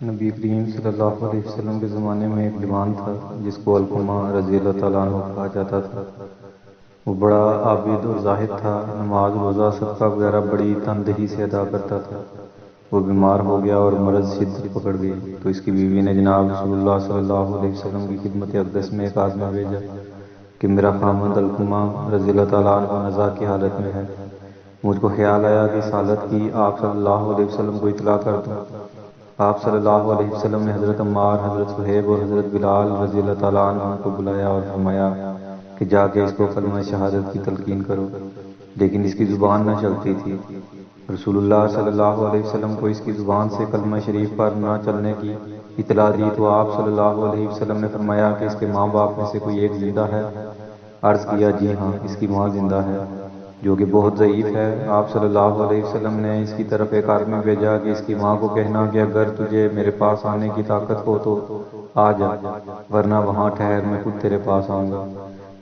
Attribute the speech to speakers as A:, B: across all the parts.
A: نبی کریم صلی اللہ علیہ وسلم کے زمانے میں ایک جوان تھا جس کو علقمہ رضی اللہ تعالیٰ عنہ کہا جاتا تھا۔ وہ بڑا عابد اور زاہد تھا، نماز روزہ صدقہ وغیرہ بڑی تندہی سے ادا کرتا تھا۔ وہ بیمار ہو گیا اور مرض شدت پکڑ گئی تو اس کی بیوی نے جناب رسول اللہ صلی اللہ علیہ وسلم کی خدمت اقدس میں ایک آدمی بھیجا کہ میرا خامند علقمہ رضی اللہ تعالیٰ عنہ نزا کی حالت میں ہے۔ مجھ کو خیال آیا کہ اس حالت کی آپ صلی اللہ علیہ وسلم کو اطلاع کر دوں۔ آپ صلی اللہ علیہ وسلم نے حضرت عمار، حضرت صہیب اور حضرت بلال رضی اللہ تعالیٰ عنہ کو بلایا اور فرمایا کہ جا کے اس کو کلمہ شہادت کی تلقین کرو، لیکن اس کی زبان نہ چلتی تھی۔ رسول اللہ صلی اللہ علیہ وسلم کو اس کی زبان سے کلمہ شریف پر نہ چلنے کی اطلاع دی تو آپ صلی اللہ علیہ وسلم نے فرمایا کہ اس کے ماں باپ میں سے کوئی ایک زندہ ہے؟ عرض کیا جی ہاں، اس کی ماں زندہ ہے جو کہ بہت ضعیف ہے۔ آپ صلی اللہ علیہ وسلم نے اس کی طرف ایک آدمی بھیجا کہ اس کی ماں کو کہنا کہ اگر تجھے میرے پاس آنے کی طاقت ہو تو آ جا، ورنہ وہاں ٹھہر، میں خود تیرے پاس آؤں گا۔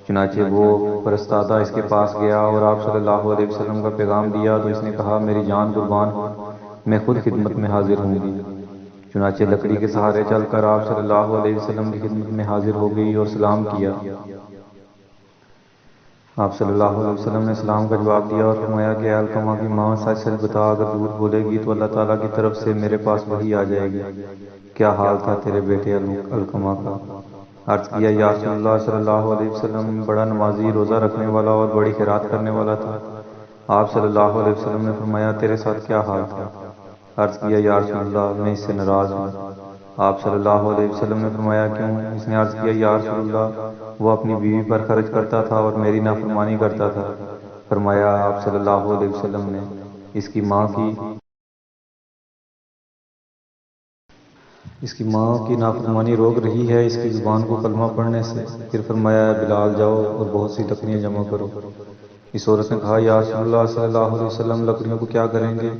A: چنانچہ وہ فرستادہ اس کے پاس گیا اور آپ صلی اللہ علیہ وسلم کا پیغام دیا تو اس نے کہا میری جان قربان ہو، میں خود خدمت میں حاضر ہوں گی۔ چنانچہ لکڑی کے سہارے چل کر آپ صلی اللہ علیہ وسلم کی خدمت میں حاضر ہو گئی اور سلام کیا۔ آپ صلی اللہ علیہ وسلم نے سلام کا جواب دیا اور فرمایا کہ اے علقمہ کی ماں، سچ سچ بتا، اگر جھوٹ بولے گی تو اللہ تعالیٰ کی طرف سے میرے پاس وحی آ جائے گی۔ کیا حال تھا تیرے بیٹے علقمہ کا؟ عرض کیا یا رسول اللہ صلی اللہ علیہ وسلم بڑا نمازی، روزہ رکھنے والا اور بڑی خیرات کرنے والا تھا۔ آپ صلی اللہ علیہ وسلم نے فرمایا تیرے ساتھ کیا حال تھا؟ عرض کیا یا رسول اللہ میں اس سے ناراض ہوں۔ آپ صلی اللہ علیہ وسلم نے فرمایا کیوں؟ اس نے عرض کیا یا رسول اللہ وہ اپنی بیوی پر خرچ کرتا تھا اور میری نافرمانی کرتا تھا۔ فرمایا آپ صلی اللہ علیہ وسلم نے اس کی ماں کی نافرمانی روک رہی ہے اس کی زبان کو کلمہ پڑھنے سے۔ پھر فرمایا بلال جاؤ اور بہت سی لکڑیاں جمع کرو۔ اس عورت نے کہا یا رسول اللہ صلی اللہ علیہ وسلم لکڑیوں کو کیا کریں گے؟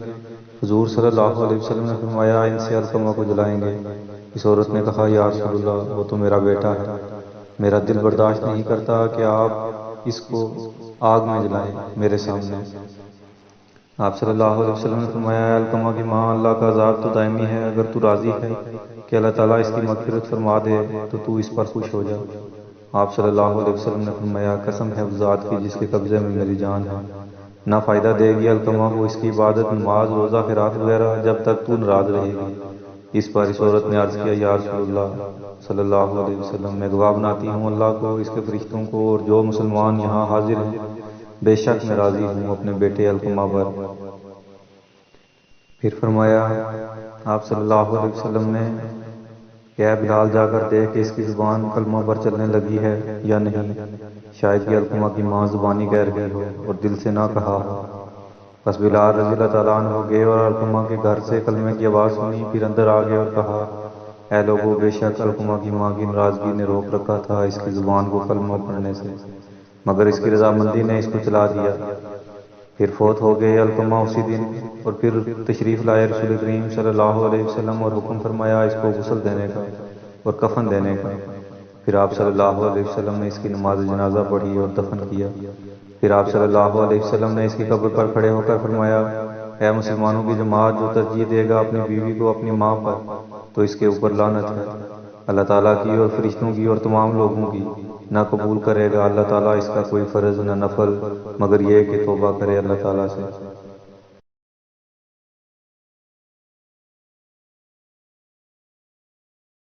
A: حضور صلی اللہ علیہ وسلم نے فرمایا ان سے علقمہ کو جلائیں گے۔ اس عورت نے کہا یا رسول اللہ وہ تو میرا بیٹا ہے، میرا دل برداشت نہیں کرتا کہ آپ اس کو آگ میں جلائیں میرے سامنے۔ آپ صلی اللہ علیہ وسلم نے فرمایا اے علقمہ کی ماں، اللہ کا عذاب تو دائمی ہے، اگر تو راضی ہے کہ اللہ تعالیٰ اس کی مغفرت فرما دے تو تو اس پر خوش ہو جا۔ آپ صلی اللہ علیہ وسلم نے فرمایا قسم ہے اس ذات کی جس کے قبضے میں میری جان ہے، نہ فائدہ دے گی علقمہ کو اس کی عبادت، نماز، روزہ، خیرات وغیرہ جب تک تو ناراض رہے گی۔ اس پر اس عورت نے عرض کیا یا رسول اللہ صلی اللہ علیہ وسلم میں گواہ بناتی ہوں اللہ کو، اس کے فرشتوں کو اور جو مسلمان یہاں حاضر ہیں، بے شک میں راضی ہوں اپنے بیٹے علقمہ پر۔ پھر فرمایا آپ صلی اللہ علیہ وسلم نے کہ اے بلال جا کر دیکھ کہ اس کی زبان کلمہ پر چلنے لگی ہے یا نہیں، شاید کہ علقمہ کی ماں زبانی کہہ رہی ہو اور دل سے نہ کہا ہو۔ بس بلال رضی اللہ تعالیٰ عنہ گئے اور علقمہ کے گھر سے کلمے کی آواز سنی، پھر اندر آ گئے اور کہا اے لوگوں، بے شک علقمہ کی ماں کی ناراضگی نے روک رکھا تھا اس کی زبان کو کلمہ پڑھنے سے، مگر اس کی رضامندی نے اس کو چلا دیا۔ پھر فوت ہو گئے علقمہ اسی دن، اور پھر تشریف لائے رسول کریم صلی اللہ علیہ وسلم اور حکم فرمایا اس کو غسل دینے کا اور کفن دینے کا۔ پھر آپ صلی اللہ علیہ وسلم نے اس کی نماز جنازہ پڑھی اور دفن کیا۔ پھر آپ صلی اللہ علیہ وسلم نے اس کی قبر پر کھڑے ہو کر فرمایا اے مسلمانوں کی جماعت، جو ترجیح دے گا اپنی بیوی کو اپنی ماں پر تو اس کے اوپر لعنت ہے، اللہ تعالیٰ کی اور فرشتوں کی اور تمام لوگوں کی۔ نہ قبول کرے گا اللہ تعالیٰ اس کا کوئی فرض نہ نفل، مگر یہ کہ توبہ کرے اللہ تعالیٰ سے۔